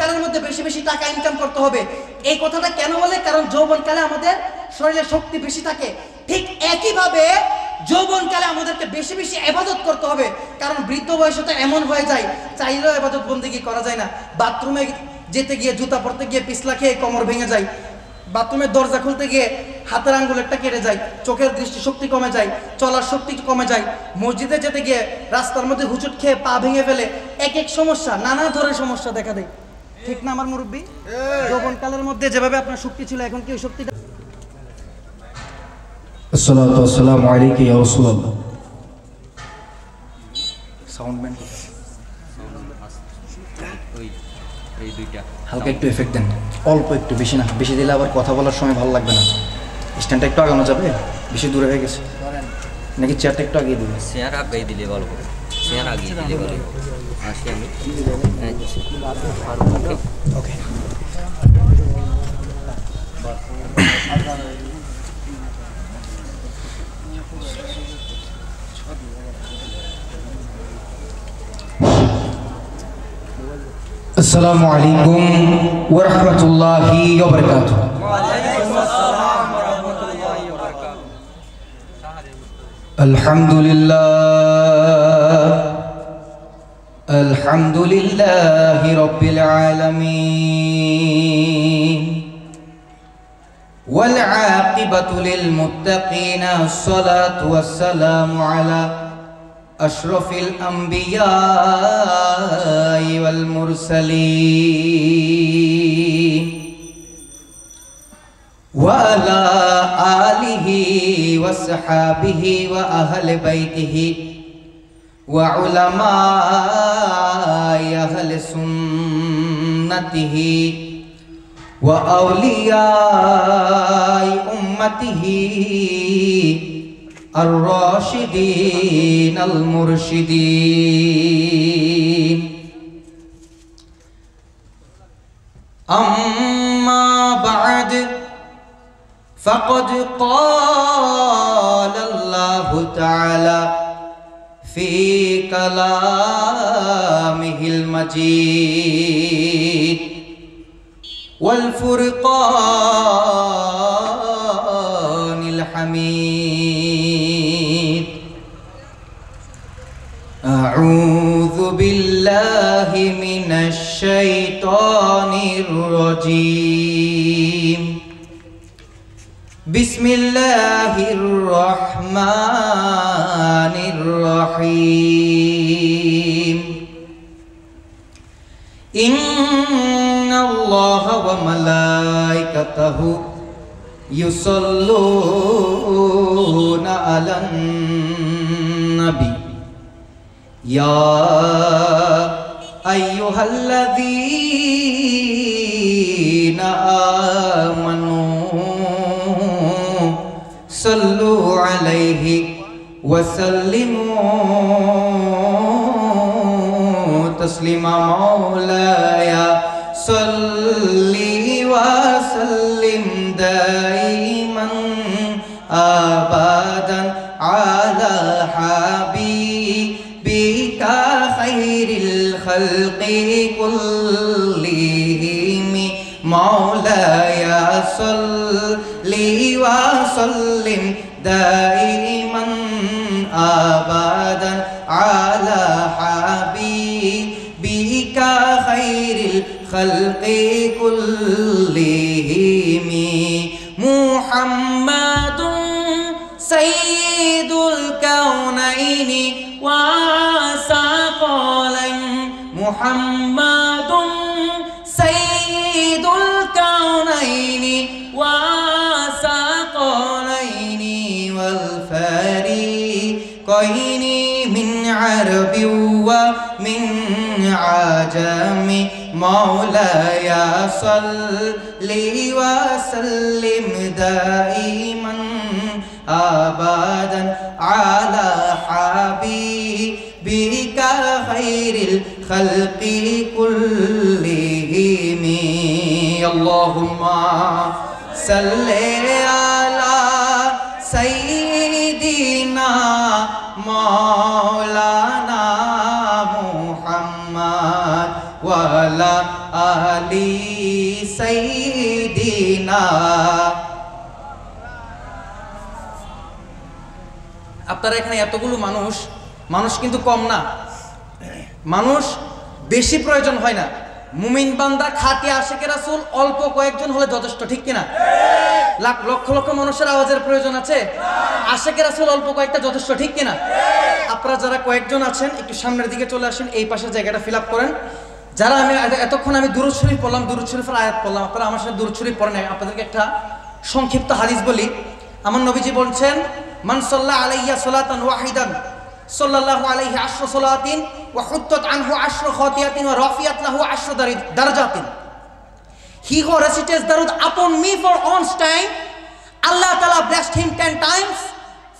যৌবনকালের মধ্যে বেশি বেশি টাকা ইনকাম করতে হবে। এই কথাটা কেন বলে? কারণ যৌবনকালে আমাদের শরীরে শক্তি বেশি থাকে। ঠিক একইভাবে যৌবনকালে আমাদেরকে বেশি বেশি ইবাদত করতে হবে, কারণ বৃদ্ধ বয়সে তো এমন হয়ে যায় চাইলেও ইবাদত বন্দেগী করা যায় না। বাথরুমে যেতে গিয়ে, জুতা পরতে গিয়ে পিছলা খেয়ে কোমর ভেঙে যায়, বাথরুমের দরজা খুলতে গিয়ে হাতের আঙ্গুলেরটা কেটে যায়, চোখের দৃষ্টি শক্তি কমে যায়, চলার শক্তি কমে যায়, মসজিদে যেতে গিয়ে রাস্তার মধ্যে হুচুট খেয়ে পা ভেঙে ফেলে। এক এক সমস্যা, নানা ধরনের সমস্যা দেখা দেয়। ঠিক না আমার মুরব্বী? যৌবনকালের মধ্যে যেভাবে আপনার শক্তি ছিল, এখন কি ওই শক্তিটা? আসসালাতু ওয়াসসালামু আলাইকা ইয়া রাসূলুল্লাহ। সাউন্ডম্যান এই দুইটা হালকা একটু এফেক্ট দেন, অল্প একটু, বেশি না। বেশি দিলে আবার কথা বলার সময় ভালো লাগবে না। স্ট্যান্ডটা একটু আগানো যাবে? বেশি দূরে হয়ে গেছে নাকি চেয়ারটা একটু আগিয়ে দিবে? চেয়ার আগে দিলে ভালো হবে, চেয়ার আগে দিলে ভালো হবে। আসি আমি। ওকে। আসসালামু আলাইকুম ওয়া রাহমাতুল্লাহি ওয়া বারাকাতুহু। আলহামদুলিল্লাহি রাব্বিল আলামিন ওয়াল আকিবাতু লিল মুত্তাকিন। আসসালাতু ওয়াসসালামু আলা আশরাফিল আম্বিয়া ওয়াল মুরসালিন ওয়া আলা আলিহি ওয়া সাহাবিহি ওয়া আহলি বাইতিহি ওয়া উলামাই আহলি সুন্নতিহি ওয়া আউলিয়াই উম্মতিহি الراشدين المرشدين. أما بعد فقد قال الله تعالى في كلامه المجيد والفرقان الحميد. أعوذ بالله من الشيطان الرجيم. بسم الله الرحمن الرحيم. إن الله وملائكته يصلون على النبي يا أيها الذين آمنوا صلوا عليه وسلموا تسليما. مولاي صل وسلم دائما أبدا على حبيبك خير الخلق كلهم. مولاي صل وسلم دائما أبدا على حبيبك خير الخلق كلهم. محمد سيد الكونين وثقلين. محمد سيد الكونين وثقلين والفريقين من عرب ومن عجم. مولاي صل وسلم دائما أبدا على حبيبك خير الخلق كلهم. اللهم صل على سيدنا مولانا محمد وعلى আলি সাইয়্যিদিনা। আপনারা এখানে এতগুলো মানুষ কিন্তু কম না, মানুষ বেশি প্রয়োজন হয় না। মুমিন বান্দা খাঁটি আশিকে রাসূল অল্প কয়েকজন হলে যথেষ্ট, ঠিক কিনা? লক্ষ লক্ষ মানুষের আওয়াজের প্রয়োজন আছে? আশিকে রাসূল অল্প কয়েকটা যথেষ্ট, ঠিক কিনা? আপনারা যারা কয়েকজন আছেন একটু সামনের দিকে চলে আসেন, এই পাশের জায়গাটা ফিল আপ করেন। যারা এতক্ষণ আমি দুরূদ শরীফ পড়লাম, দুরূদ শরীফের আয়াত পড়লাম, আপনারা আমার সাথে দুরূদ শরীফ পড়েন। আপনাদেরকে একটা সংক্ষিপ্ত হাদিস বলি। আমার নবীজি বলছেন, মান সাল্লা আলাইয়া সালাতান ওয়াহিদান সাল্লাল্লাহু আলাইহি আশরা সালাতিন ওয়া হুত্তাত আনহু আশরা খাতিয়াতিন ওয়া রাফিয়াত লাহু আশরা দারাজাতিন। He who recites darud upon me for one's time, Allah Ta'ala blessed him 10 times,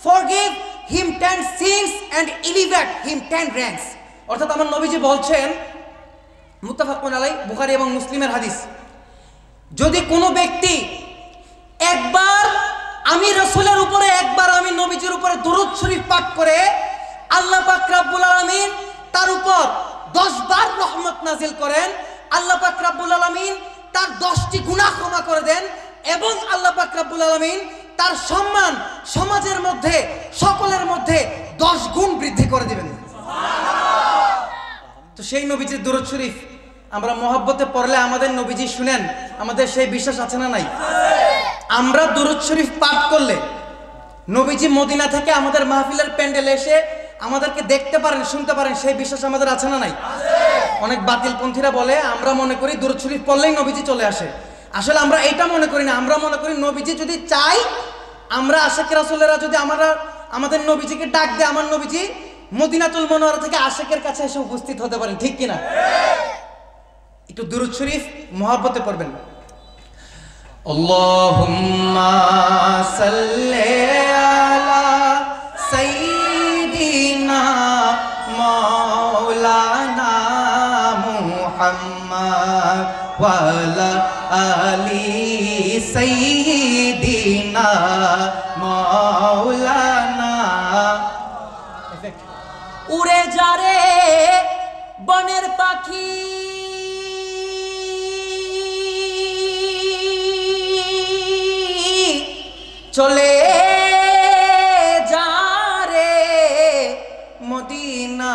forgive him 10 sins and elevate him 10 ranks. অর্থাৎ আমার নবীজি বলছেন, মুত্তাফাকুন আলাইহি, বুখারী এবং মুসলিমের হাদিস, যদি কোনো ব্যক্তি একবার আমি রাসূলের উপরে, একবার আমি নবীজির উপরে দরুদ শরীফ পাঠ করে, আল্লাহ পাক রব্বুল আলামিন তার উপর 10 বার রহমত নাজিল করেন, আল্লাহ পাক রব্বুল আলামিন তার 10টি গুনাহ ক্ষমা করে দেন, এবং আল্লাহ পাক রব্বুল আলামিন তার সম্মান সমাজের মধ্যে সকলের মধ্যে 10 গুণ বৃদ্ধি করে দিবেন। তো সেই নবীজির দরুদ শরীফ আমরা মহব্বতে পড়লে আমাদের নবীজি শুনেন, আমাদের সেই বিশ্বাস আছে না নাই? আমরা দরুদ শরীফ পাঠ করলে নবীজি মদিনা থেকে আমাদের মাহফিলের প্যান্ডেলে এসে আমাদেরকে দেখতে পারেন, শুনতে পারেন, সেই বিশ্বাস আমাদের আছে না নাই? অনেক বাতিলপন্থীরা বলে আমরা মনে করি দরুদ শরীফ পড়লেই নবীজি চলে আসে। আসলে আমরা এটা মনে করি না, আমরা মনে করি নবীজি যদি চাই, আমরা আশিক রাসূলেরা যদি আমাদের নবীজিকে ডাক দেয়, আমার নবীজি মদিনাতুল মুনাওয়ারা থেকে আশিকের কাছে এসে উপস্থিত হতে পারেন, ঠিক কিনা? একটু দরুদ শরীফ মহব্বতে পড়বেন। আল্লাহুম্মা সাল্লি আলা সাইয়্যিদিনা মাওলানা মুহাম্মদ ওয়া আলা আলি সাইয়্যিদিনা মাওলানা। উড়ে যারে বনের পাখি, চলে যারে মদিনা,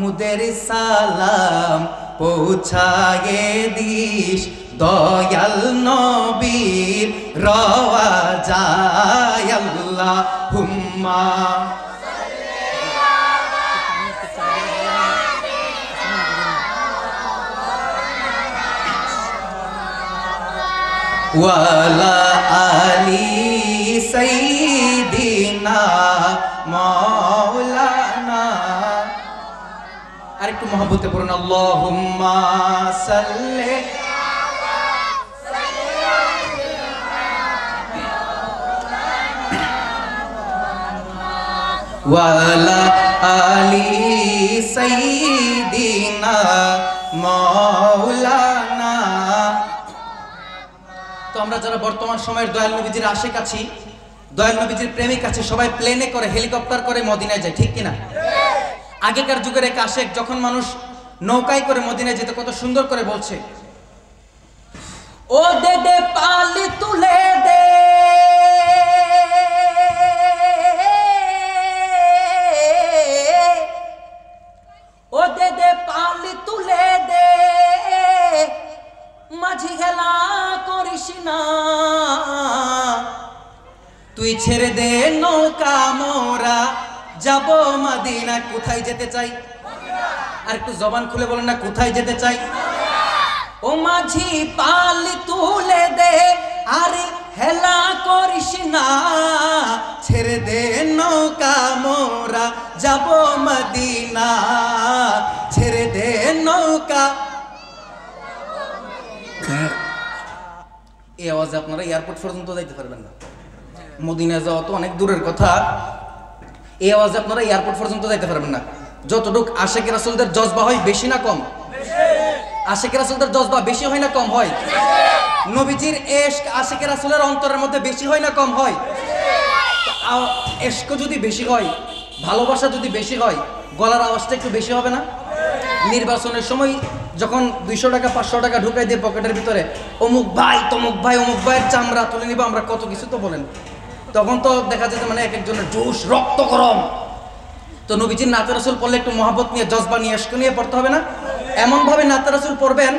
মুদের সালাম পৌঁছায়ে দিস দয়াল নবীর রওয়াজায়। আল্লাহুম্মা ওয়া আলা আলি সাইয়্যিদিনা মাওলানা। আরেকটু মহব্বতে পড়ুন, আল্লাহুম্মা সাল্লি ওয়া আলা আলি সাইয়্যিদিনা মাওলানা। তো আমরা যারা বর্তমান সময়ের দয়াল নবীজির আশিক আছি, দয়াল নবীজির প্রেমিক আছি, সবাই প্লেনে করে, হেলিকপ্টার করে মদিনায় যায়, ঠিক কিনা? আগেকার যুগের এক আশিক যখন মানুষ নৌকায় করে মদিনায় যেতে কত সুন্দর করে বলছে, ও দে দে পালি তুলে দে, ও দে দে পালি তুলে দে, মাঝি খেলা করিস না, তুই ছেড়ে দে নৌকা, মোরা যাব মদিনা। কোথায় যেতে চাই? আর একটু জবান খুলে বলেন না, কোথায় যেতে চাই? ও মাঝি পালি তুলে দে, আরে হেলা করিস না, ছেড়ে দে নৌকা, মোরা যাব মদিনা, ছেড়ে দে নৌকা। এই আওয়াজে আপনারা এয়ারপোর্ট পর্যন্ত যাইতে পারবেন না, মদিনা যাওয়া তো অনেক দূরের কথা। এই আওয়াজে আপনারা এয়ারপোর্ট পর্যন্ত যাইতে পারবেন না। যতটুক আশিক রাসূলদের জজবা হয় বেশি না কম? আশিক রাসূলদের জজবা বেশি হয় না কম হয়? নবীজির ইশক আশিক রাসূলের অন্তরের মধ্যে বেশি হয় না কম হয়? ইশক যদি বেশি হয়, ভালোবাসা যদি বেশি হয়, গলার আওয়াজটা একটু বেশি হবে না? নির্বাচনের সময় যখন 200 টাকা 500 টাকা ঢুকাই দিয়ে পকেটের ভিতরে অমুক ভাই তমুক ভাই অমুক ভাইয়ের চামড়া তুলে নিব আমরা, কত কিছু তো বলেন। তখন তো দেখা যায় যে মানে এক একজনের জোশ রক্ত গরম। তো নবীজির নাতে রাসূল পড়লে একটু মহব্বত নিয়ে জজবা নিয়ে আশক নিয়ে পড়তে হবে না? এমনভাবে নাতে রাসূল পড়বেন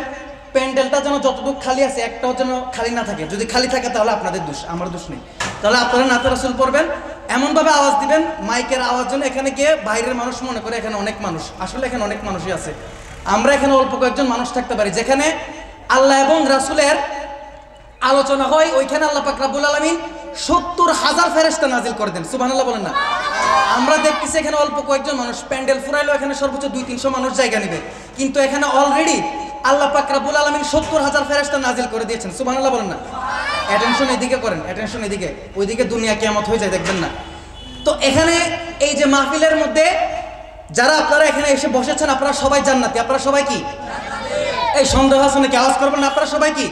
প্যান্ডেলটা যেন যতটুকু খালি আছে একটাও যেন খালি না থাকে। যদি খালি থাকে তাহলে আপনাদের দোষ, আমার দোষ নেই। তাহলে আপনারা নাতে রাসূল পড়বেন, এমনভাবে আওয়াজ দিবেন মাইকের আওয়াজ যেন এখানে গিয়ে বাইরের মানুষ মনে করে এখানে অনেক মানুষ। আসলে এখানে অনেক মানুষই আছে, আমরা এখানে অল্প কয়েকজন মানুষ থাকতে পারি। যেখানে আল্লাহ এবং রাসূলের আলোচনা হয় ওইখানে আল্লাহ পাক রব্বুল আলামিন 70,000 ফেরেশতা নাজিল করে দেন। সুবহানাল্লাহ বলেন না? আমরা দেখতেছি এখানে অল্প কয়েকজন মানুষ, প্যান্ডেল ফুরাইলেও এখানে সর্বোচ্চ 200-300 মানুষ জায়গা নেবে, কিন্তু এখানে অলরেডি আল্লাহ পাক রব্বুল আলামিন 70,000 ফেরেশতা নাজিল করে দিয়েছেন। সুবহানাল্লাহ বলেন না? অ্যাটেনশন এদিকে করেন, অ্যাটেনশন এদিকে, ওইদিকে দুনিয়া কিয়ামত হয়ে যায় দেখবেন না। তো এখানে এই যে মাহফিলের মধ্যে যারা আপনারা এখানে এসে বসেছেন আপনারা সবাই জান্নাতি। আপনারা সবাই কি? এই সন্দেহ আছে নাকি? আওয়াজ করবেন না? আপনারা সবাই কি?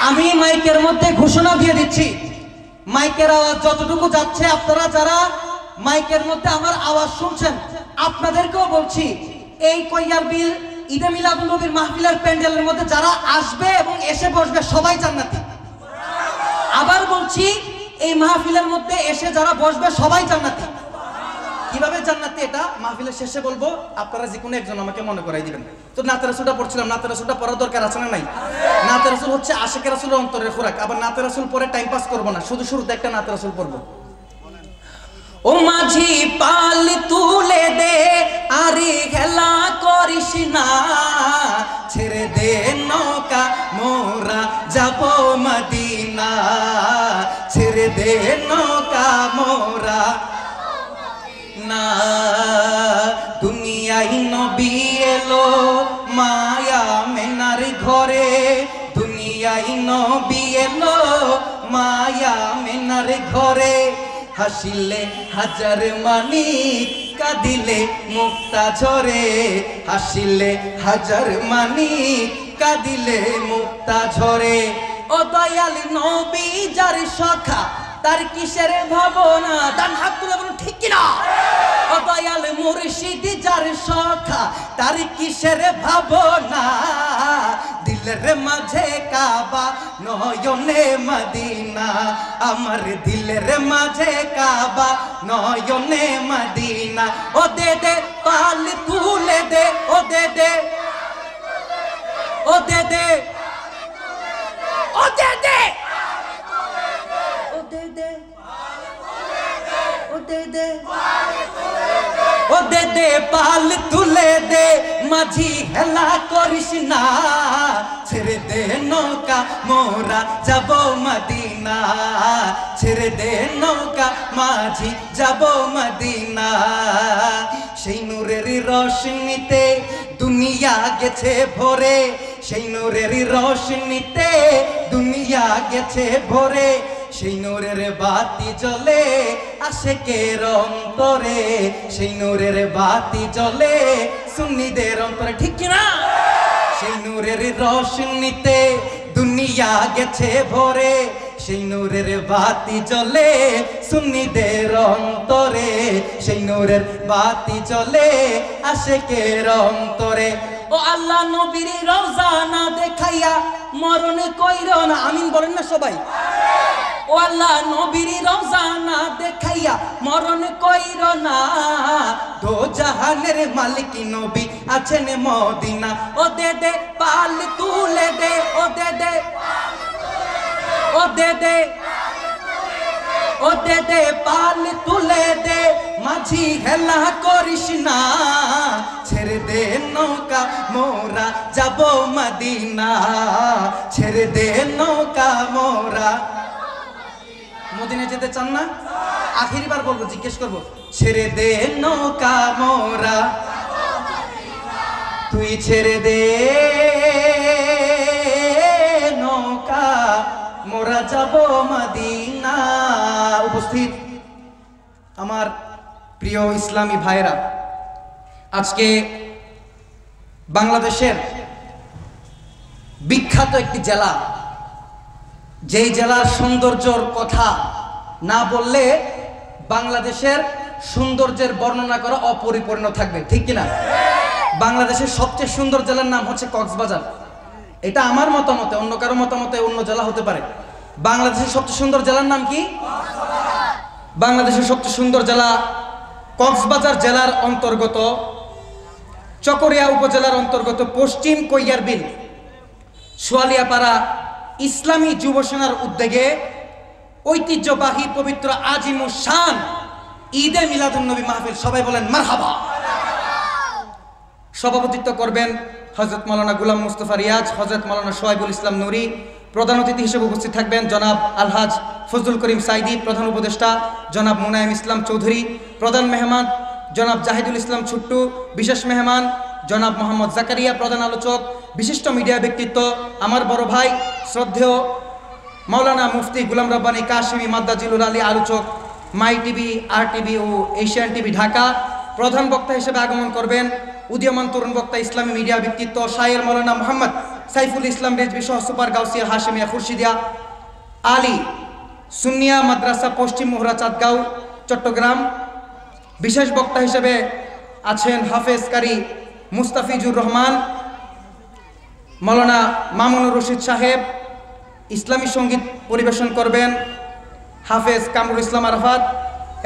আমি মাইকের মধ্যে ঘোষণা দিয়ে দিচ্ছি, মাইকের আওয়াজ যতটুকু যাচ্ছে আপনারা যারা মাইকের মধ্যে আমার আওয়াজ শুনছেন আপনাদেরকেও বলছি, এই কইয়ার বিল ঈদে মিলাদুন নবীর মাহফিলের প্যান্ডেলের মধ্যে যারা আসবে এবং এসে বসবে সবাই জান্নাতি। আবার বলছি, এই মাহফিলের মধ্যে এসে যারা বসবে সবাই জান্নাতি। কিভাবে জান্নাতি এটা মাহফিলের শেষে বলবো, আপনারা যে কোনো একজন আমাকে মনে করাই দিবেন। তো নাতে রাসূলটা পড়ছিলাম, নাতে রাসূলটা পড়ার দরকার আছে না নাই? নাতে রাসূল হচ্ছে আশিকের রাসূলের অন্তরের খোরাক। আবার নাতে রাসূল পরে টাইম পাস করবো না, শুধু শুরুতে একটা নাতে রাসূল পড়বো। ও মাঝি পাল তুলে দে আরে খেলা করিস না, ছেড়ে দে নৌকা মোরা যাব মদিনা, ছেড়ে দে নৌকা মোরা না। দুনিয়ায় নবী এলো মায়া মেনার ঘরে, দুনিয়ায় নবী এলো মায়া মেনার ঘরে, হাসিলে হাজার মানিক কাঁদিলে মুক্তা ঝরে, হাসিলে হাজার মানিক কাঁদিলে মুক্তা ঝরে। ও দয়াল নবী যার সখা তার কিসের ভাবনা, ডান হাত তুলে বলুন ঠিক কিনা? ও দয়াল মুর্শিদ যার সখা তার কিসের ভাবনা, দিলের মাঝে কাবা নয়নে মদিনা, আমার দিলের মাঝে কাবা নয়নে মদিনা। ও দে দে পাল তুলে দে, ও দে দে, ও দে দে, ও দে দে, ও দে দে, ও দে দে, ও দে দে পাল তুলে দে, মাঝি হেলা করিস না, ছেড়ে দে নৌকা মোরা যাব মদিনা, ছেড়ে দে নৌকা মাঝি যাব মদিনা। সেই নূরের রোশনীতে দুনিয়া গেছে ভরে, সেই নূরের রোশনীতে দুনিয়া গেছে ভরে, সেই নূরের বাতি জ্বলে আশিকের অন্তরে, সেই নূরের বাতি জ্বলে সুন্নিদের অন্তরে, ঠিক কি না? সেই নূরের রোশনীতে দুনিয়া গেছে ভরে, সেই নূরের বাতি জ্বলে সুন্নিদের অন্তরে, সেই নূরের বাতি জ্বলে আশিকের অন্তরে। ও আল্লাহ নবীর রওজা না দেখাইয়া মরণ কইরো না, আমিন বলেন না সবাই? ও আল্লাহ নবীর রওজা না দেখাইয়া মরণ কইরো না, দো জাহানের মালিক নবী আছেন মদিনা। ও দে দে পাল তুলে দে, ও দে দে, ও দে দে, ও দে দে পাল তুলে দে, মাঝি হেলা করিস না, ছেড়ে দে নৌকা মোরা যাব মদিনা, ছেড়ে দে নৌকা মোরা। মদিনা যেতে চান না? আখেরি বার বলবো, জিজ্ঞেস করবো, ছেড়ে দে নৌকা মোরা, তুই ছেড়ে দে নৌকা মোরা যাব মদিনা। উপস্থিত আমার প্রিয় ইসলামী ভাইরা, আজকে বাংলাদেশের বিখ্যাত একটি জেলা, যেই জেলার সৌন্দর্যর কথা না বললে বাংলাদেশের সৌন্দর্যের বর্ণনা করা অপরিপূর্ণ থাকবে, ঠিক কিনা? বাংলাদেশের সবচেয়ে সুন্দর জেলার নাম হচ্ছে কক্সবাজার। এটা আমার মতামতে, অন্য কারো মতামতে অন্য জেলা হতে পারে। বাংলাদেশের সবচেয়ে সুন্দর জেলার নাম কি? বাংলাদেশের সবচেয়ে সুন্দর জেলা কক্সবাজার জেলার অন্তর্গত চকরিয়া উপজেলার অন্তর্গত পশ্চিম কৈয়ারবিল সোয়ালিয়াপাড়া ইসলামী যুব সেনার উদ্যোগে ঐতিহ্যবাহী পবিত্র আজিমুস শান ঈদে মিলাদুন্নবী মাহফিল। সবাই বলেন মারহাবা। সভাপতিত্ব করবেন হযরত মাওলানা গোলাম মুস্তফা রিয়াজ, হযরত মাওলানা সোহাইবুল ইসলাম নুরি। প্রধান অতিথি হিসেবে উপস্থিত থাকবেন জনাব আলহাজ ফজলুল করিম সাইদি, প্রধান উপদেষ্টা জনাব মুনায়েম ইসলাম চৌধুরী, প্রধান মেহমান জনাব জাহিদুল ইসলাম ছুট্টু, বিশেষ মেহমান জনাব মোহাম্মদ জাকারিয়া, প্রধান আলোচক বিশিষ্ট মিডিয়া ব্যক্তিত্ব আমার বড় ভাই শ্রদ্ধেয় মাওলানা মুফতি গুলাম রব্বানী কাশিমি মাদ্দাজিলুল আলী, আলোচক মাই টিভি, আর টিভি ও এশিয়ান টিভি ঢাকা। প্রধান বক্তা হিসেবে আগমন করবেন উদীয়মান তরুণ বক্তা ইসলামী মিডিয়া ব্যক্তিত্ব শায়ের মাওলানা মোহাম্মদ সাইফুল ইসলাম রেজভী সহ সুপার গাউসিয়া হাশেমিয়া খুরশিদিয়া আলী সুন্নিয়া মাদ্রাসা পশ্চিম মোহরা চাঁদগাঁও চট্টগ্রাম। বিশেষ বক্তা হিসেবে আছেন হাফেজ কারি মুস্তাফিজুর রহমান, মাওলানা মামুনুর রশিদ সাহেব। ইসলামী সঙ্গীত পরিবেশন করবেন হাফেজ কামরুল ইসলাম আরাফাত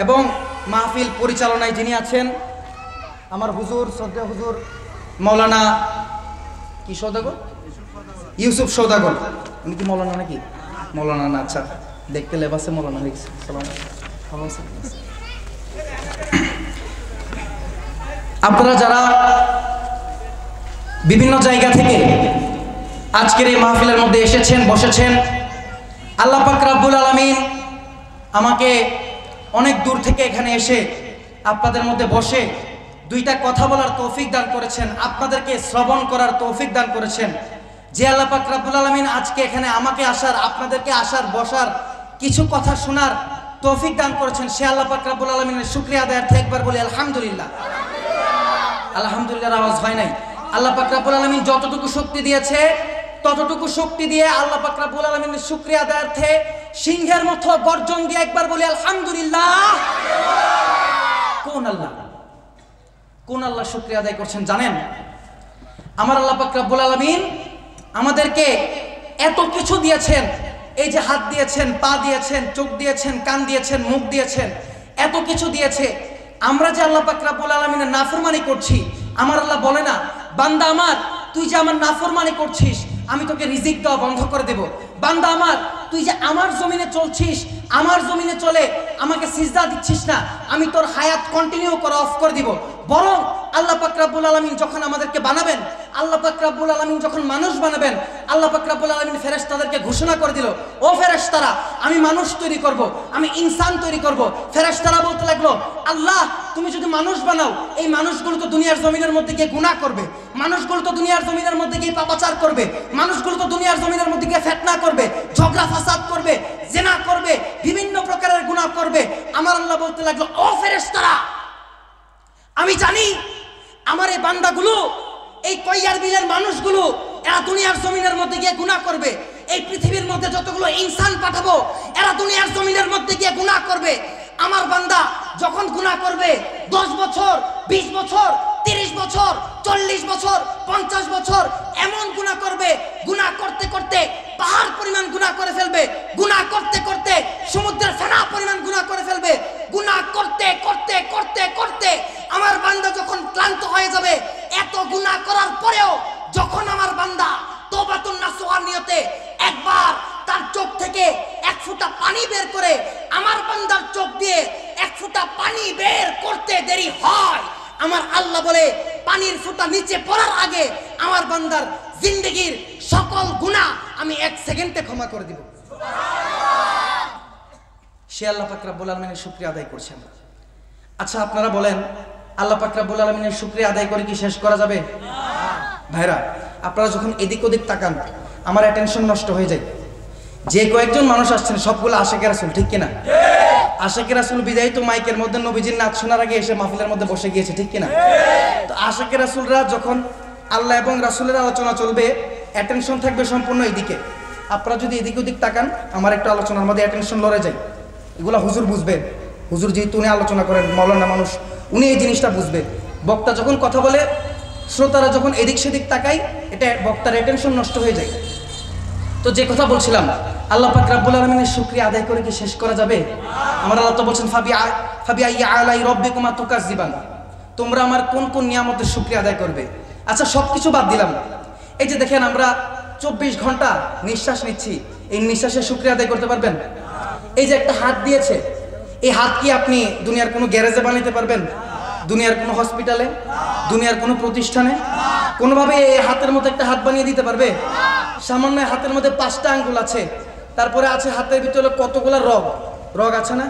এবং মাহফিল পরিচালনায় যিনি আছেন আমার হুজুর শ্রদ্ধেয় হুজুর মাওলানা কি সওদাগর, ইউসুফ সওদাগর। উনি কি মৌলানা নাকি? মৌলানা না, আচ্ছা দেখতে লেবাসে মৌলানা হয়ে গেছে। আপনারা যারা বিভিন্ন জায়গা থেকে আজকের এই মাহফিলের মধ্যে এসেছেন, বসেছেন, আল্লাহ পাক রব্বুল আলামিন আমাকে অনেক দূর থেকে এখানে এসে আপনাদের মধ্যে বসে দুইটা কথা বলার তৌফিক দান করেছেন, আপনাদেরকে শ্রবণ করার তৌফিক দান করেছেন। যে আল্লাহ পাক রব্বুল আলামিন আজকে এখানে আমাকে আসার, আপনাদেরকে আসার, বসার, কিছু কথা শোনার তৌফিক দান করেছেন, সে আল্লাহ পাক রব্বুল আলামিনের শুকরিয়া আদায়ার্থে একবার বলি আলহামদুলিল্লাহ। আলহামদুলিল্লাহর আওয়াজ হয় নাই। আল্লাহ পাক রব্বুল আলামিন যতটুকু শক্তি দিয়েছে ততটুকু শক্তি দিয়ে আল্লাহ পাক রব্বুল আলামিনের শুকরিয়া আদায়ার্থে সিংহের মতো গর্জন দিয়ে একবার বলি আলহামদুলিল্লাহ। কোন আল্লাহ, কোন আল্লাহ শুকরিয়া আদায় করছেন জানেন? আমার আল্লাহ পাক রব্বুল আলামিন আমাদেরকে এত কিছু দিয়েছেন। এই যে হাত দিয়েছেন, পা দিয়েছেন, চোখ দিয়েছেন, কান দিয়েছেন, মুখ দিয়েছেন, এত কিছু দিয়েছে। আমরা যে আল্লাহ পাক রব্বুল আলামিনের নাফরমানি করছি, আমার আল্লাহ বলে না বান্দা আমার তুই যে আমার নাফরমানি করছিস আমি তোকে রিজিক দেওয়া বন্ধ করে দেব। বান্দা আমার তুই যে আমার জমিনে চলছিস, আমার জমিনে চলে আমাকে সিজদা দিচ্ছিস না, আমি তোর হায়াত কন্টিনিউ করা অফ করে দিব। বরং আল্লাহ পাক রব্বুল আলামিন যখন আমাদেরকে বানাবেন, আল্লাহ পাক রব্বুল আলামিন যখন মানুষ বানাবেন, আল্লাহ পাক রব্বুল আলামিন ফেরেশতাদেরকে ঘোষণা করে দিল, ও ফেরেশতারা আমি মানুষ তৈরি করব, আমি ইনসান তৈরি করব। ফেরেশতারা বলতে লাগলো আল্লাহ তুমি যদি মানুষ বানাও, এই মানুষগুলো তো দুনিয়ার জমিনের মধ্যে গিয়ে গুনাহ করবে, মানুষগুলো তো দুনিয়ার জমিনের মধ্যে গিয়ে পাপাচার করবে, মানুষগুলো তো দুনিয়ার জমিনের মধ্যে গিয়ে ফিতনা করবে, ঝগড়া ফাসাদ করবে, জিনা করবে, বিভিন্ন প্রকারের গুনাহ করবে। আমার আল্লাহ বলতে লাগলো ও ফেরেশতারা আমি জানি আমার এই বান্দাগুলো, এই কয়্যার বিলের মানুষগুলো এরা দুনিয়ার জমিনের মধ্যে গিয়ে গুনাহ করবে। এই পৃথিবীর মধ্যে যতগুলো ইনসান পাঠাবো এরা দুনিয়ার জমিনের মধ্যে গিয়ে গুনাহ করবে। আমার বান্দা যখন গুনাহ করবে 10 বছর, 20 বছর, 30 বছর, 40 বছর, 50 বছর এমন গুনাহ করবে, গুনাহ করতে করতে পাহাড় পরিমাণ গুনাহ করে ফেলবে, গুনাহ করতে করতে সমুদ্রের ফেনা পরিমাণ গুনাহ করে ফেলবে। গুনাহ করতে করতে করতে করতে আমার বান্দা যখন ক্লান্ত হয়ে যাবে, এত গুনাহ করার পরেও যখন আমার বান্দা তওবাতুন নাসুহার নিয়তে একবার তার চোখ থেকে এক ফোঁটা পানি বের করে, আমার বান্দার চোখ দিয়ে এক ফোঁটা পানি বের করতে দেরি হয়, আমার আল্লাহ বলে পানির ফোঁটা নিচে পড়ার আগে আমার বান্দার জিন্দেগির সকল গুনাহ আমি 1 সেকেন্ডে ক্ষমা করে দিব। সে আল্লাহ পাক রব্বুল আলামিনের শুকরিয়া আদায় করছেন। আচ্ছা আপনারা বলেন আল্লাহ পাক রব্বুল আলামিনের শুকরিয়া আদায় করে কি শেষ করা যাবে? ভাইরা আপনারা যখন এদিক ওদিক তাকান আমার অ্যাটেনশন নষ্ট হয়ে যায়। যে কয়েকজন মানুষ আসছেন সবগুলো আশিকে রাসূল, ঠিক কিনা? আশিকে রাসূল বিদায় তো মাইকের মধ্যে নবীজির নাচ শোনার আগে এসে মাহফিলের মধ্যে বসে গিয়েছে, ঠিক কিনা? তো আশিকে রাসূলরা যখন আল্লাহ এবং রাসূলের আলোচনা চলবে অ্যাটেনশন থাকবে সম্পূর্ণ এদিকে। আপনারা যদি এদিক ওদিক তাকান আমার একটা আলোচনার মধ্যে অ্যাটেনশন লড়ে যায়। এগুলো হুজুর বুঝবেন, হুজুর যেহেতু উনি আলোচনা করেন, মাওলানা মানুষ, উনি এই জিনিসটা বুঝবেন। বক্তা যখন কথা বলে শ্রোতারা যখন এদিক সেদিক তাকায়, এটা বক্তার অ্যাটেনশন নষ্ট হয়ে যায়। তো যে কথা বলছিলাম, আল্লাহ পাক রব্বুল আলামিনের শুকরিয়া আদায় করে কি শেষ করা যাবে? আমার আল্লাহ তো বলছেন ফাবিআইয়ি আলাই রাব্বিকুমা তুকাজ্জিবান, তোমরা আমার কোন কোন নিয়ামতের শুকরিয়া আদায় করবে। আচ্ছা, সব কিছু বাদ দিলাম, এই যে দেখেন আমরা 24 ঘন্টা নিঃশ্বাস নিচ্ছি, এই নিঃশ্বাসের শুকরিয়া আদায় করতে পারবেন? এই যে একটা হাত দিয়েছে, এই হাত কি আপনি দুনিয়ার কোনো গ্যারেজে বানাতে পারবেন? দুনিয়ার কোনো হসপিটালে, দুনিয়ার কোনো প্রতিষ্ঠানে কোনোভাবে এই হাতের মতো একটা হাত বানিয়ে দিতে পারবে? সামান্য হাতের মধ্যে 5টা আঙ্গুল আছে, তারপরে আছে হাতের ভিতরে কতগুলো রগ আছে না?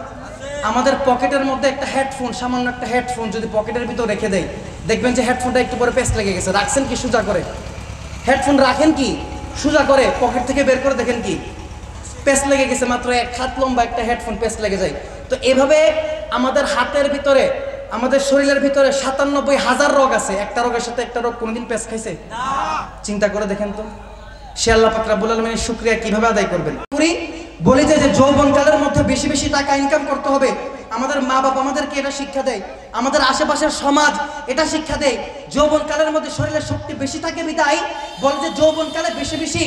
আমাদের পকেটের মধ্যে একটা হেডফোন, সামান্য একটা হেডফোন যদি পকেটের ভিতর রেখে দেয়, দেখবেন যে হেডফোনটা একটু পরে পেস্ট লেগে গেছে। রাখছেন কি সোজা করে? হেডফোন রাখেন কি সোজা করে? পকেট থেকে বের করে দেখেন কি পেস্ট লেগে গেছে। মাত্র 1 হাত লম্বা একটা হেডফোন পেস্ট লেগে যায়। তো এভাবে আমাদের হাতের ভিতরে, আমাদের শরীরের ভিতরে 97,000 রোগ আছে। একটা রোগের সাথে একটা রোগ কোনোদিন পেস্ট খাইছে? চিন্তা করে দেখেন তো, সে আল্লাহ পাক রব্বুল আলামিনের শুকরিয়া কিভাবে আদায় করবেন? বলি যে যৌবনকালের মধ্যে বেশি বেশি টাকা ইনকাম করতে হবে। আমাদের মা বাবা আমাদেরকে এটা শিক্ষা দেয়, আমাদের আশেপাশের সমাজ এটা শিক্ষা দেয়। যৌবনকালের মধ্যে শরীরের শক্তি বেশি থাকে বিধায় বলে যে যৌবনকালে বেশি বেশি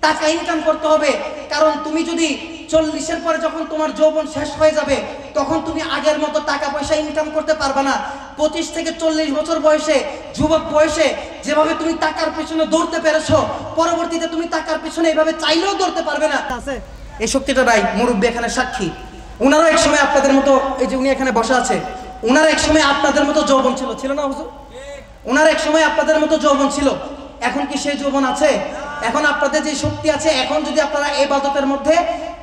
টাকা ইনকাম করতে হবে। কারণ তুমি যদি 40-এর পরে যখন তোমার যৌবন শেষ হয়ে যাবে, তখন তুমি আগের মতো টাকা পয়সা ইনকাম করতে পারবে না। 25 থেকে 40 বছর বয়সে, যুবক বয়সে যেভাবে তুমি টাকার পেছনে দৌড়তে পেরেছো, পরবর্তীতে তুমি টাকার পেছনে এইভাবে চাইলেও দৌড়তে পারবে না। এই শক্তিটা নাই, মুরব্বী এখানে সাক্ষী। উনারও এক সময় আপনাদের মতো, এই যে উনি এখানে বসা আছে, উনার এক সময় আপনাদের মতো যৌবন ছিল না হুজুর? উনার এক সময় আপনাদের মতো যৌবন ছিল। এখন কি সেই যৌবন আছে? এখন আপনাদের যে শক্তি আছে, এখন যদি আপনারা ইবাদতের মধ্যে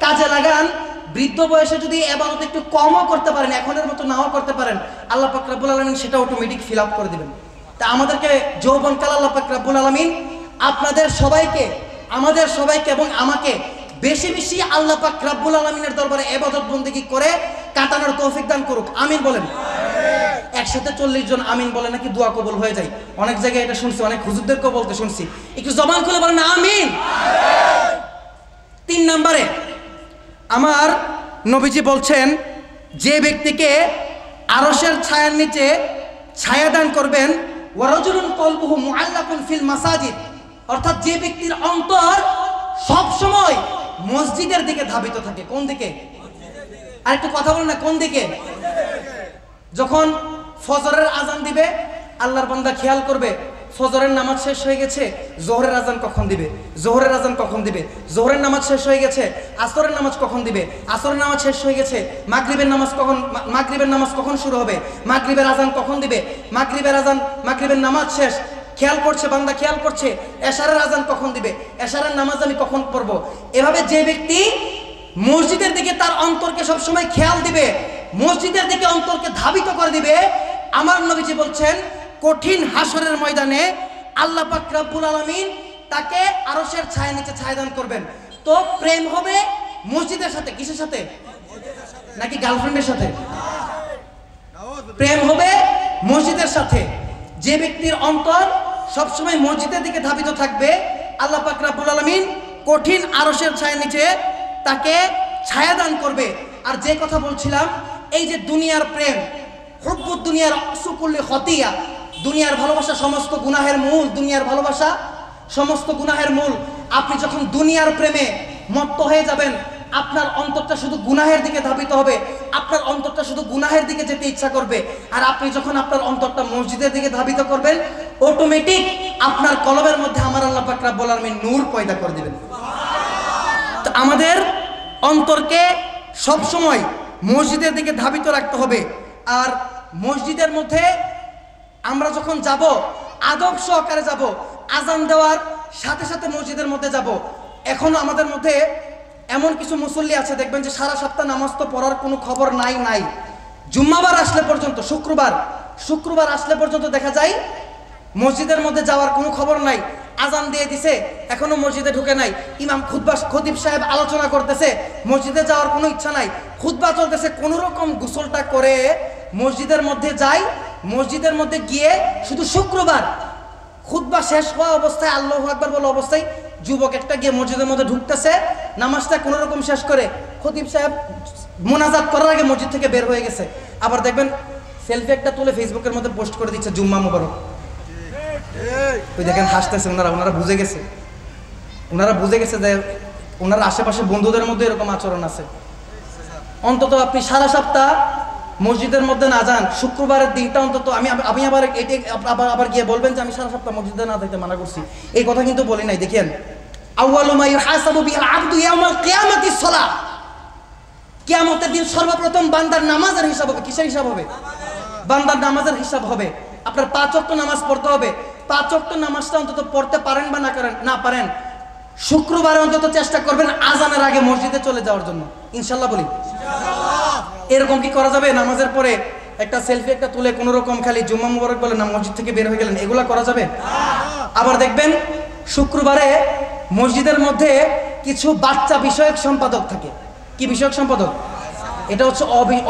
কাজে লাগান, বৃদ্ধ বয়সে যদি ইবাদত একটু কমও করতে পারেন, এখনের মতো নাও করতে পারেন, আল্লাহ পাক রব্বুল আলামিন সেটা অটোমেটিক ফিল আপ করে দিবেন। তা আমাদেরকে যৌবনকাল আল্লাহ পাক রব্বুল আলামিন আপনাদের সবাইকে, আমাদের সবাইকে এবং আমাকে বেশি বেশি আল্লাহ পাক রব্বুল আলামিনের দরবারে ইবাদত বন্দেগী করে কাটানোর তৌফিক দান করুক। আমিন বলেন। একসাথে 40 জন আমিন বলে নাকি দোয়া কবুল হয়ে যায়। অনেক জায়গায় এটা শুনছি, অনেক হুজুরদেরকেও বলতে শুনছি। একটু জবান খুলে বলেন আমিন। 3 নম্বরে আমার নবীজি বলছেন, যে ব্যক্তিকে আরশের ছায়ার নিচে ছায়া দান করবেন, ওয়ারাজুলুন কলবুহু মুআল্লাকুন ফিল মাসাজিদ, অর্থাৎ যে ব্যক্তির অন্তর সব সময় মসজিদের দিকে ধাবিত থাকে। কোন দিকে? আর একটু কথা বলেন না, কোন দিকে? যখন ফজরের আজান দিবে, আল্লাহর বান্দা খেয়াল করবে ফজরের নামাজ শেষ হয়ে গেছে, জোহরের আজান কখন দিবে, জোহরের আজান কখন দিবে, জোহরের নামাজ শেষ হয়ে গেছে, আসরের নামাজ কখন দিবে, আসরের নামাজ শেষ হয়ে গেছে, মাগরিবের নামাজ কখন শুরু হবে, মাগরিবের আজান কখন দিবে, মাগরিবের নামাজ শেষ, খেয়াল করছে বান্দা, খেয়াল করছে এশারের আজান কখন দিবে, এশারের নামাজ আমি কখন পড়বো। এভাবে যে ব্যক্তি মসজিদের দিকে তার অন্তরকে সবসময় খেয়াল দিবে, মসজিদের দিকে অন্তরকে ধাবিত করে দিবে, আমার নবীজি বলছেন কঠিন হাসরের ময়দানে আল্লাহ পাক রব্বুল আলামিন তাকে আরশের ছায়া নিচে ছায়া দান করবেন। তো প্রেম হবে মসজিদের সাথে, কিসের সাথে? নাকি গার্লফ্রেন্ডের সাথে? প্রেম হবে মসজিদের সাথে। যে ব্যক্তির অন্তর সবসময় মসজিদের দিকে ধাবিত থাকবে, আল্লাহ পাক রব্বুল আলামিন কঠিন আরশের ছায়া নিচে তাকে ছায়া দান করবে। আর যে কথা বলছিলাম, এই যে দুনিয়ার প্রেম, হুব্বুদ দুনিয়ার সুকুল্লি খতিয়া, দুনিয়ার ভালোবাসা সমস্ত গুনাহের মূল, দুনিয়ার ভালোবাসা সমস্ত গুনাহের মূল। আপনি যখন দুনিয়ার প্রেমে মত্ত হয়ে যাবেন, আপনার অন্তরটা শুধু গুনাহের দিকে ধাবিত হবে, আপনার অন্তরটা শুধু গুনাহের দিকে যেতে ইচ্ছা করবে। আর আপনি যখন আপনার অন্তরটা মসজিদের দিকে ধাবিত করবেন, অটোমেটিক আপনার কলবের মধ্যে আমার আল্লাহ পাক রব্বুল আলামিন নূর পয়দা করে দিবেন। তো আমাদের অন্তরকে সব সময় মসজিদের দিকে ধাবিত রাখতে হবে। আর মসজিদের মধ্যে আমরা যখন যাব, আদব সহকারে যাব, আজান দেওয়ার সাথে সাথে মসজিদের মধ্যে যাব। এখনো আমাদের মধ্যে এমন কিছু মুসল্লি আছে, দেখবেন যে সারা সপ্তাহ নামাজ তো পড়ার কোনো খবর নাই। জুম্মাবার আসলে পর্যন্ত, শুক্রবার আসলে পর্যন্ত দেখা যায় মসজিদের মধ্যে যাওয়ার কোনো খবর নাই। আজান দিয়ে দিছে, এখনো মসজিদে ঢুকে নাই। ইমাম খতিব সাহেব আলোচনা করতেছে, মসজিদে যাওয়ার কোনো ইচ্ছা নাই। খুতবা চলতেছে, কোনো রকম গোসলটা করে মসজিদের মধ্যে যায়। মসজিদের মধ্যে গিয়ে শুধু শুক্রবার খুতবা শেষ হওয়া অবস্থায়, আল্লাহু আকবার বলা অবস্থায় যুবক একটা গিয়ে মসজিদের মধ্যে ঢুকতেছে, নামাজটা কোনো রকম শেষ করে খতিব সাহেব মোনাজাত করার আগে মসজিদ থেকে বের হয়ে গেছে। আবার দেখবেন সেলফি একটা তুলে ফেসবুকের মধ্যে পোস্ট করে দিচ্ছে, জুম্মা মুবারক। ওই দেখেন হাসতেছে, ওনারা বুঝে গেছে, ওনারা বুঝে গেছে যে ওনার আশেপাশে বন্ধুদের মধ্যে এরকম আচরণ আছে। অন্তত আপনি সারা সপ্তাহ মসজিদের মধ্যে না যান, শুক্রবারের দিনটা অন্তত আমি আবার এটি আবার গিয়ে বলবেন যে আমি সারা সপ্তাহ মসজিদে না যেতে মানা করছি, এই কথা কিন্তু বলি নাই। দেখেন আউয়ালু মা ইউহাসাবু বিল আবদু ইয়াউমাল কিয়ামাতিস সালাহ, কিয়ামতের দিন সর্বপ্রথম বান্দার নামাজের হিসাব হবে। কিসের হিসাব হবে? বান্দার নামাজের হিসাব হবে। আপনার 5 ওয়াক্ত নামাজ পড়তে হবে। 5 ওয়াক্ত নামাজটা অন্তত পড়তে পারেন বা না পারেন, শুক্রবারে অন্তত চেষ্টা করবেন আজানের আগে মসজিদে চলে যাওয়ার জন্য, ইনশাল্লাহ বলি। এরকম কি করা যাবে? নামাজের পরে একটা সেলফি একটা তুলে কোনো রকম খালি জুম্মা মুবারক বলে না মসজিদ থেকে বের হয়ে গেলেন, এগুলা করা যাবে? আবার দেখবেন শুক্রবারে মসজিদের মধ্যে কিছু বাচ্চা বিষয়ক সম্পাদক থাকে। কি বিষয়ক সম্পাদক? এটা হচ্ছে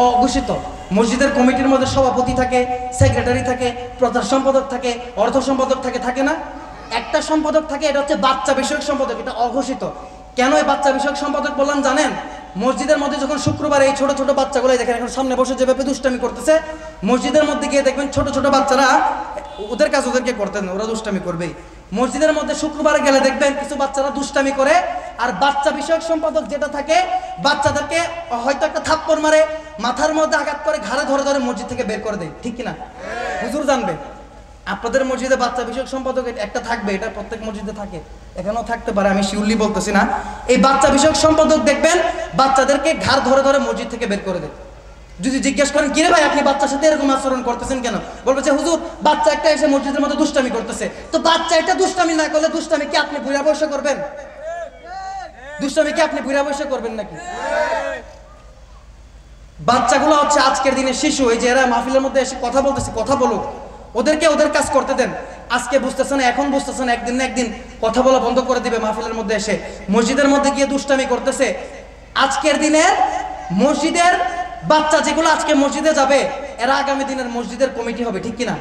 অঘোষিত। মসজিদের কমিটির মধ্যে সভাপতি থাকে, সেক্রেটারি থাকে, প্রধান সম্পাদক থাকে, অর্থ সম্পাদক থাকে, থাকে না? একটা সম্পাদক থাকে, এটা হচ্ছে বাচ্চা বিষয়ক সম্পাদক, এটা অঘোষিত। কেন এই বাচ্চা বিষয়ক সম্পাদক বললাম জানেন? মসজিদের মধ্যে যখন শুক্রবার এই ছোট ছোট বাচ্চাগুলো দেখেন এখন সামনে বসে যেভাবে দুষ্টামি করতেছে, মসজিদের মধ্যে গিয়ে দেখবেন ছোট ছোট বাচ্চারা ওদের কাজ ওদেরকে করতে না, ওরা দুষ্টামি করবেই। মসজিদের মধ্যে শুক্রবারে গেলে দেখবেন কিছু বাচ্চারা দুষ্টামি করে, আর বাচ্চা বিষয়ক সম্পাদক যেটা থাকে বাচ্চাদেরকে হয়তো একটা থাপ্পড় মারে, মাথার মধ্যে আঘাত করে, ঘাড়ে ধরে ধরে মসজিদ থেকে বের করে দেয়, ঠিক কিনা? হুজুর জানবে আপনাদের মসজিদে বাচ্চা বিষয়ক সম্পাদক একটা থাকবে, এটা প্রত্যেক মসজিদে থাকে, এখানেও থাকতে পারে, আমি শিউরলি বলতেছি না। এই বাচ্চা বিষয়ক সম্পাদক দেখবেন বাচ্চাদেরকে ঘাড় ধরে ধরে মসজিদ থেকে বের করে দেয়। যদি জিজ্ঞেস করেন কিরে ভাই আপনি বাচ্চার সাথে এরকম আচরণ করতেছেন কেন, বলবে যে হুজুর বাচ্চা একটা এসে মসজিদের মধ্যে দুষ্টামি করতেছে। তো বাচ্চা একটা দুষ্টামি না করলে দুষ্টামি কি আপনি বুড়া বয়সে করবেন? দুষ্টামি কি আপনি বুড়া বয়সে করবেন নাকি? বাচ্চাগুলো হচ্ছে আজকের দিনের শিশু, এই যে এরা মাহফিলের মধ্যে এসে কথা বলতেছে, কথা বলুক, ওদেরকে ওদের কাজ করতে দেন। আজকে বুঝতেছে না, এখন বুঝতেছে না, একদিন না একদিন কথা বলা বন্ধ করে দিবে। মাহফিলের মধ্যে এসে মসজিদের মধ্যে গিয়ে দুষ্টামি করতেছে। আজকের দিনের মসজিদের বাচ্চা যেগুলো আজকে মসজিদে যাবে, এরা আগামী দিনের মসজিদের কমিটি হবে, ঠিক কিনা?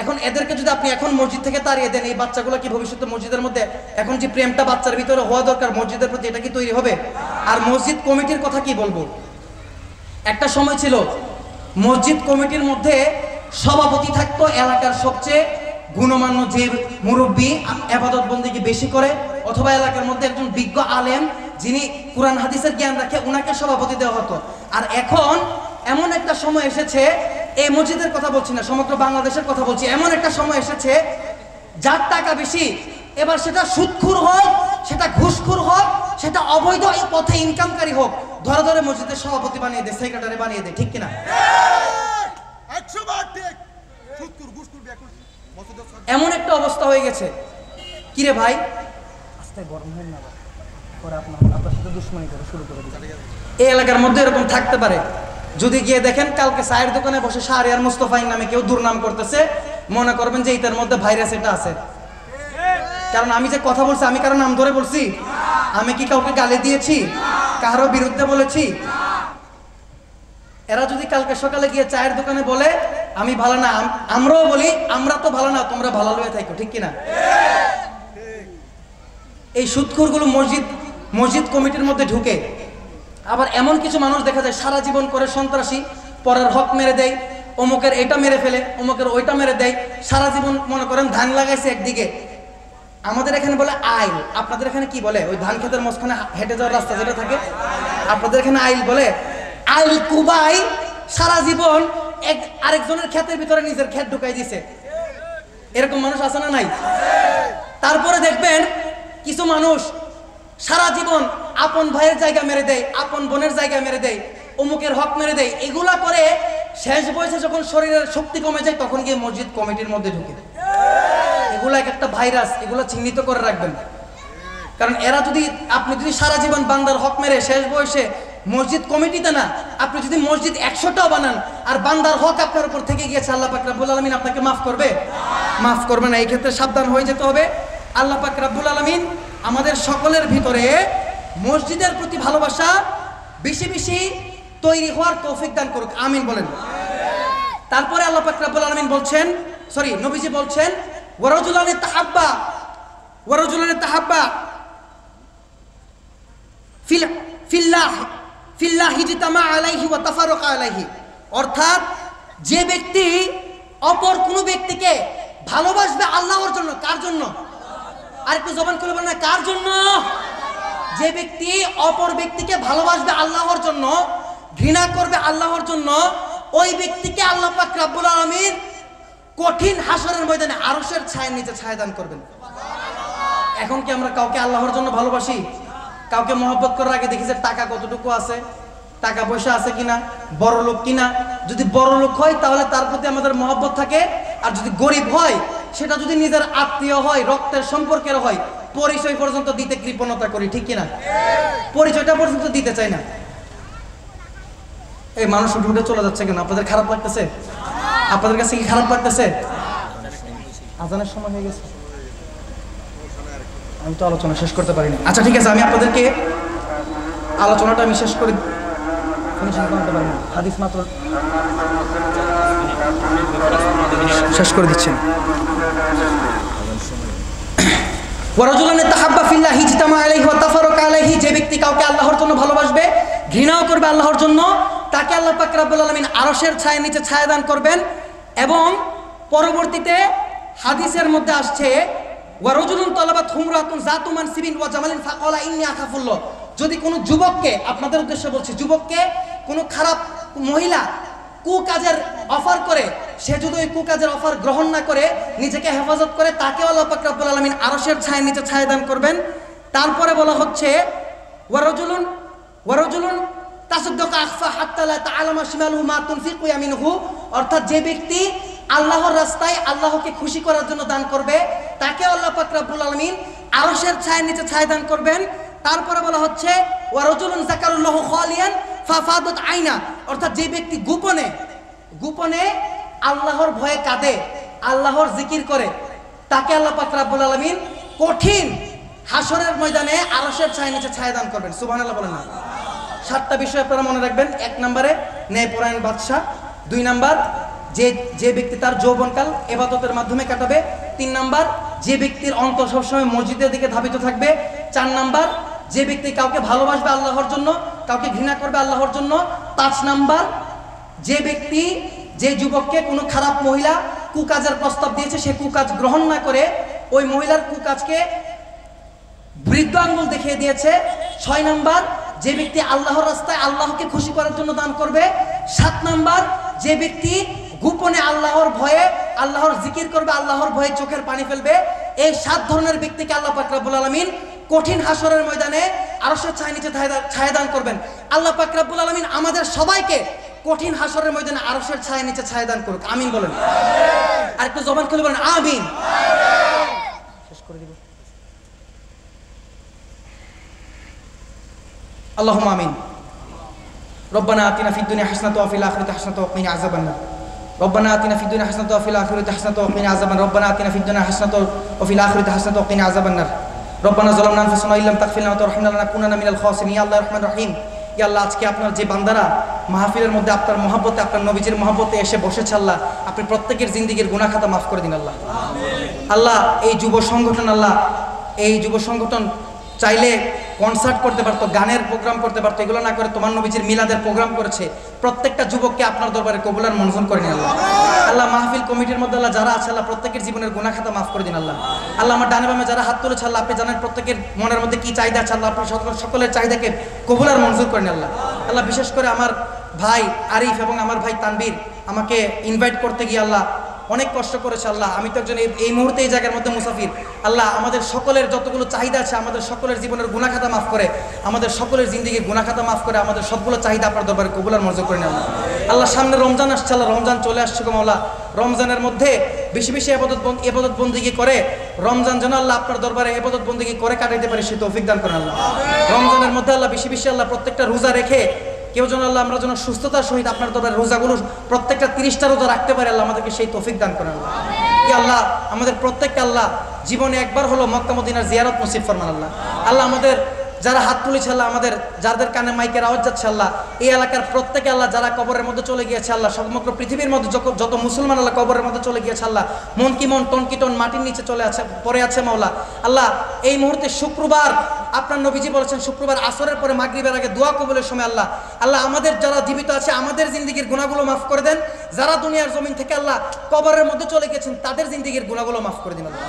এখন এদেরকে যদি আপনি এখন মসজিদ থেকে তাড়িয়ে দেন, এই বাচ্চাগুলো কি ভবিষ্যতে মসজিদের মধ্যে এখন যে প্রেমটা বাচ্চার ভিতরে হওয়া দরকার মসজিদের প্রতি, এটা কি তৈরি হবে? আর মসজিদ কমিটির কথা কি বলবো? একটা সময় ছিল মসজিদ কমিটির মধ্যে সভাপতি থাকতো এলাকার সবচেয়ে গুণমান্য যে মুরব্বী, ইবাদত বন্দেগী বেশি করে, অথবা এলাকার মধ্যে একজন বিজ্ঞ আলেম যিনি কোরআন হাদিসের জ্ঞান রাখে, উনাকে সভাপতি দেওয়া হতো। আর এখন এমন একটা সময় এসেছে, এই মসজিদের কথা বলছি না, সমগ্র বাংলাদেশের কথা বলছি, এমন একটা সময় এসেছে যার টাকা বেশি, এবার সেটা সুদখোর হোক, সেটা ঘুষখোর হোক, সেটা অবৈধ এই পথে ইনকামকারী হোক, ধরে ধরে মসজিদের সভাপতি বানিয়ে দেয়, সেক্রেটারি বানিয়ে দেয়, ঠিক কিনা? এমন একটা অবস্থা হয়ে গেছে। কিরে ভাই আস্তে গরম হয় না, পরে আপনার সাথে দুশ্মনী করে শুরু করে দিবে। এই এলাকার মধ্যে এরকম থাকতে পারে। যদি গিয়ে দেখেন কালকে চায়ের দোকানে বসে শাহরিয়ার মুস্তফাইন নামে কেউ দুর্নাম করতেছে, মনে করবেন যে এটার মধ্যে ভাইরাস এটা আছে। কারণ আমি যে কথা বলছি, আমি কারো নাম ধরে বলছি? আমি কি কাউকে গালি দিয়েছি? কারো বিরুদ্ধে বলেছি? এরা যদি কালকে সকালে গিয়ে চায়ের দোকানে বলে আমি ভালো না, আমরাও বলি আমরা তো ভালো না, তোমরা ভালো লয়ে থাকো, ঠিক কিনা? এই সুদখোরগুলো মসজিদ কমিটির মধ্যে ঢুকে। আবার এমন কিছু মানুষ দেখা যায় সারা জীবন করে সন্ত্রাসী, পরের হক মেরে দেয়, অমুকের এটা মেরে ফেলে, অমুকের ওইটা মেরে দেয়, সারা জীবন মনে করেন ধান লাগাইছে একদিকে, আমাদের এখানে বলে আইল, আপনাদের এখানে কি বলে? ওই ধান ক্ষেতের মাঝখানে হেঁটে যাওয়ার রাস্তা যেটা থাকে, আপনাদের এখানে আইল বলে। আইল কুবাই সারা জীবন আরেকজনের ক্ষেতের ভিতরে নিজের ক্ষেত ঢুকাই দিছে, এরকম মানুষ আছে না নাই? তারপরে দেখবেন কিছু মানুষ সারা জীবন আপন ভাইয়ের জায়গা মেরে দেয়, আপন বোনের জায়গা মেরে দেয়, অমুকের হক মেরে দেয়, এগুলা করে শেষ বয়সে যখন শরীরের শক্তি কমে যায় তখন গিয়ে মসজিদ কমিটির মধ্যে ঢুকে। এগুলা একটা ভাইরাস, এগুলো চিহ্নিত করে রাখবেন। কারণ এরা যদি, আপনি যদি সারা জীবন বান্দার হক মেরে শেষ বয়সে মসজিদ কমিটিতে না, আপনি যদি মসজিদ 100টাও বানান আর বান্দার হক আপনার উপর থেকে গিয়েছে, আল্লাহ পাক রব্বুল আলামিন আপনাকে মাফ করবে? মাফ করবে না। এই ক্ষেত্রে সাবধান হয়ে যেতে হবে। আল্লাহ পাক রব্বুল আলামিন আমাদের সকলের ভিতরে মসজিদের প্রতি ভালোবাসা বেশি বেশি তৈরি হওয়ার তৌফিক দান করুক, আমিন বলেন। তারপরে আল্লাহ পাক রব্বুল আলামিন বলছেন, নবীজি বলছেন ওয়ারাজুলানি তাহাব্বা ফিল্লাহি জিতামা আলাইহি ওয়া তাফারাকা আলাইহি। অর্থাৎ যে ব্যক্তি অপর কোনো ব্যক্তিকে ভালোবাসবে আল্লাহর জন্য। কার জন্য? আর একটু জবান খুলে বলেন না, কার জন্য? যে ব্যক্তি অপর ব্যক্তিকে ভালোবাসবে আল্লাহর জন্য, ঘৃণা করবে আল্লাহর জন্য, ওই ব্যক্তিকে আল্লাহ পাক রব্বুল আলামিন কঠিন হাসরের ময়দানে আরশের ছায়ার নিচে ছায়া দান করবেন। এখন কি আমরা কাউকে আল্লাহর জন্য ভালোবাসি? কাউকে মহব্বত করার আগে দেখি যে টাকা কতটুকু আছে, টাকা পয়সা আছে কিনা, বড় লোক কিনা। যদি বড় লোক হয় তাহলে তার প্রতি আমাদের মহব্বত থাকে, আর যদি গরিব হয়, সেটা যদি নিজের আত্মীয় হয়, রক্তের সম্পর্কের হয়, পরিচয় পর্যন্ত দিতে কৃপণতা করি, ঠিক কিনা? পরিচয়টা পর্যন্ত দিতে চাই না। এই মানুষ উঠে উঠে চলে যাচ্ছে কেন? আপনাদের খারাপ লাগতেছে? আপনাদের কাছে কি খারাপ লাগতেছে? আজানের সময় হয়ে গেছে, আমি তো আলোচনা শেষ করতে পারিনি। আচ্ছা ঠিক আছে, আমি আপনাদেরকে আলোচনাটা আমি শেষ করে হাদিস মাত্র শেষ করে দিচ্ছেন। যে ব্যক্তি কাউকে আল্লাহর জন্য ভালোবাসবে, ঘৃণাও করবে আল্লাহর জন্য, তাকে আল্লাহ পাক রব্বুল আলামিন আরশের ছায়ার নিচে ছায়া দান করবেন। এবং পরবর্তীতে হাদিসের মধ্যে আসছে ওয়ারজুলুন তালাবাত হুমরাতুন যাতু মানসিবিন ওয়া জামালিন ফাকালা ইন্নী আখাফুল্লাহ। যদি কোনো যুবককে, আপনাদের উদ্দেশ্যে বলছি, যুবককে কোনো খারাপ মহিলা কুকাজের অফার করে, সে যদি ওই কুকাজের অফার গ্রহণ না করে নিজেকে হেফাজত করে, তাকে আল্লাহ পাক রব্বুল আলামিন আরশের ছায়ার নিচে ছায়া দান করবেন। তারপরে বলা হচ্ছে ওয়ারজুলুন তাসাদ্দাকা আখফা হাত্তা লা তাআলামা শিমালুহু মা তুনফিকু ইয়ামিনুহু। অর্থাৎ যে ব্যক্তি আল্লাহর রাস্তায় আল্লাহকে খুশি করার জন্য দান করবে, তাকে আল্লাহ পাক রব্বুল আলামিন আরশের ছায়ার নিচে ছায়া দান করবেন। তারপরে বলা হচ্ছে ওয়ারজুলুন যাকারুল্লাহু খালিয়ান ফাফাদাত আইনা। অর্থাৎ যে ব্যক্তি গোপনে গোপনে আল্লাহর ভয়ে কাঁদে, আল্লাহর জিকির করে, তাকে আল্লাহ পাক রব্বুল আলামিন কঠিন হাসরের ময়দানে আরশের ছায়ার নিচে ছায়া দান করবেন। সুবহানাল্লাহ বলেন না। 7টা বিষয় আপনারা মনে রাখবেন। 1 নম্বরে ন্যায়পরায়ণ বাদশা। 2 নাম্বার যে ব্যক্তি তার যৌবনকাল ইবাদতের মাধ্যমে কাটাবে। 3 নাম্বার যে ব্যক্তির অন্তর সবসময় মসজিদের দিকে ধাবিত থাকবে। 4 নাম্বার যে ব্যক্তি কাউকে ভালোবাসবে আল্লাহর জন্য, কাউকে ঘৃণা করবে আল্লাহর জন্য। 5 নাম্বার যে ব্যক্তি, যে যুবককে কোনো খারাপ মহিলা কুকাজের প্রস্তাব দিয়েছে, সে কুকাজ গ্রহণ না করে ওই মহিলার কুকাজকে বৃদ্ধ আঙ্গুল দেখিয়ে দিয়েছে। 6 নাম্বার যে ব্যক্তি আল্লাহর রাস্তায় আল্লাহকে খুশি করার জন্য দান করবে। 7 নাম্বার যে ব্যক্তি গোপনে আল্লাহর ভয়ে আল্লাহর জিকির করবে, আল্লাহর ভয়ে চোখের পানি ফেলবে। এই 7 ধরনের ব্যক্তিকে আল্লাহ পাক রব্বুল আলামিন কঠিন হাসরের ময়দানে আরশের ছায়ার নিচে ছায়া দান করবেন। আল্লাহ পাক রব্বুল আলামিন আমাদের সবাইকে কঠিন হাসরের ময়দানে আরশের ছায়ার নিচে ছায়া দান করুক। আমিন বলেন। আর একটু জবান খুলে বলেন আমিন। শেষ করে দিব। আল্লাহুম্মা আমিন। রব্বানা আতিনা ফিদ দুনিয়া হাসানাতাও ওয়া ফিল আখিরাতি হাসানাতাও ওয়া কিনা আযাবান্নার। রব্বানা আতিনা ফিদ দুনিয়া হাসানাতাও ওয়া ফিল আখিরাতি হাসানাতাও ওয়া কিনা আযাবান্নার। রব্বানা আতিনা ফিদ দুনিয়া হাসানাতাও ওয়া ফিল আখিরাতি হাসানাতাও ওয়া কিনা আযাবান্নার। রব্বানা যালামনা আনফুসানা ইল্লাম তাগফির লানা ওয়া তারহামনা লানাকুনান্না মিনাল খাসিরিন। ইয়া আল্লাহর রহমানির রহিম। ইয়া আল্লাহ, আজকে আপনার যে বান্দারা মাহফিলের মধ্যে আপনার মহব্বতে, আপনার নবীজির মহব্বতে এসে বসেছে, আল্লাহ আপনি প্রত্যেকের জিন্দেগির গুনাহ খাতা মাফ করে দিন আল্লাহ। আল্লাহ এই যুব সংগঠন, আল্লাহ এই যুব সংগঠন চাইলে কনসার্ট করতে পারতো, গানের প্রোগ্রাম করতে পারতো, এগুলো না করে তোমার নবীজির মিলাদের প্রোগ্রাম করেছে। প্রত্যেকটা যুবককে আপনার দরবারে কবুলার মঞ্জুর করে নিন আল্লাহ। আল্লাহ মাহফিল কমিটির মধ্যে আল্লাহ যারা আছে, আল্লাহ প্রত্যেকের জীবনের গুনাহ খাতা মাফ করে দিন আল্লাহ। আল্লাহ আমার ডানে বামে যারা হাত তুলেছে, আল্লাহ আপনি জানেন প্রত্যেকের মনের মধ্যে কি চাহিদা আছে, আল্লাহ আপনার সকলের চাহিদাকে কবুলার মঞ্জুর করেন আল্লাহ। আল্লাহ বিশেষ করে আমার ভাই আরিফ এবং আমার ভাই তানবীর আমাকে ইনভাইট করতে গিয়ে আল্লাহ অনেক কষ্ট করেছে আল্লাহ। আমি তো একজন এই মুহূর্তে এই জায়গার মধ্যে মুসাফির। আল্লাহ আমাদের সকলের যতগুলো চাহিদা আছে, আমাদের সকলের জীবনের গুনাহ খাতা মাফ করে, আমাদের সকলের জিন্দেগির গুনাহ খাতা মাফ করে, আমাদের সবগুলো চাহিদা আপনার দরবারে কবুলার মঞ্জুর করে নেন আল্লাহ। আল্লাহ সামনে রমজান আসছে আল্লাহ, রমজান চলে আসছে গো মাওলা। রমজানের মধ্যে বেশি বেশি ইবাদত বন্দেগী করে রমজান যেন আল্লাহ আপনার দরবারে ইবাদত বন্দেগী করে কাটাইতে পারে, সেই তৌফিক দান করেন আল্লাহ। রমজানের মধ্যে আল্লাহ বেশি বেশি আল্লাহ প্রত্যেকটা রোজা রেখে কেউ যেন আল্লাহ আমরা যেন সুস্থতার সহিত আপনার দরবারে রোজাগুলো প্রত্যেকটা 30টা রোজা রাখতে পারে আল্লাহ, আমাদেরকে সেই তৌফিক দান করেন আল্লাহ। ইয়া আল্লাহ আমাদের প্রত্যেকটা আল্লাহ জীবনে একবার হলো মক্কা মদিনার জিয়ারত নসিব ফরমান আল্লাহ। আল্লাহ আমাদের যারা হাত তুলেছে আল্লাহ, আমাদের যাদের কানে মাইকের আওয়াজ যাচ্ছে আল্লাহ, এই এলাকার প্রত্যেকে আল্লাহ যারা কবরের মধ্যে চলে গিয়েছে আল্লাহ, সমগ্র পৃথিবীর মধ্যে যত মুসলমান আল্লাহ কবরের মধ্যে চলে গিয়েছে আল্লাহ, মন কি মন টন কি টন মাটির নিচে চলে আছে পড়ে আছে মাওলা আল্লাহ। এই মুহূর্তে শুক্রবার, আপনার নবীজি বলেছেন শুক্রবার আসরের পরে মাগরিবের আগে দোয়া কবুলের সময় আল্লাহ, আল্লাহ আমাদের যারা জীবিত আছে আমাদের জিন্দেগির গুনাহগুলো মাফ করে দেন, যারা দুনিয়ার জমিন থেকে আল্লাহ কবরের মধ্যে চলে গেছেন তাদের জিন্দেগির গুনাহগুলো মাফ করে দিন আল্লাহ।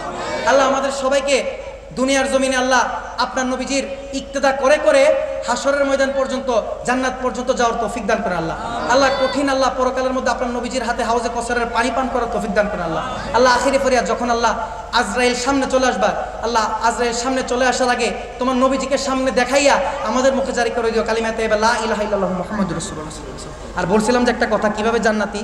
আল্লাহ আমাদের সবাইকে দুনিয়ার জমিনে আল্লাহ আপনার নবীজির ইক্তেদা করে করে হাসরের ময়দান পর্যন্ত, জান্নাত পর্যন্ত যাওয়ার তৌফিক দান করেন আল্লাহ। আল্লাহ কঠিন আল্লাহ পরকালের মধ্যে আপনার নবীজির হাতে হাউজে কসরের পানি পান করার তৌফিক দান করেন আল্লাহ। আল্লাহ আখিরি ফরিয়াদ, যখন আল্লাহ আজরাইল সামনে চলে আসবা আল্লাহ, আজরাইল সামনে চলে আসার আগে তোমার নবীজিকে সামনে দেখাইয়া আমাদের মুখে জারি করে দিও কালিমা তাইয়্যিবা লা ইলাহা ইল্লাল্লাহু মুহাম্মাদুর রাসূলুল্লাহ। আর বলছিলাম যে একটা কথা, কিভাবে জান্নাতি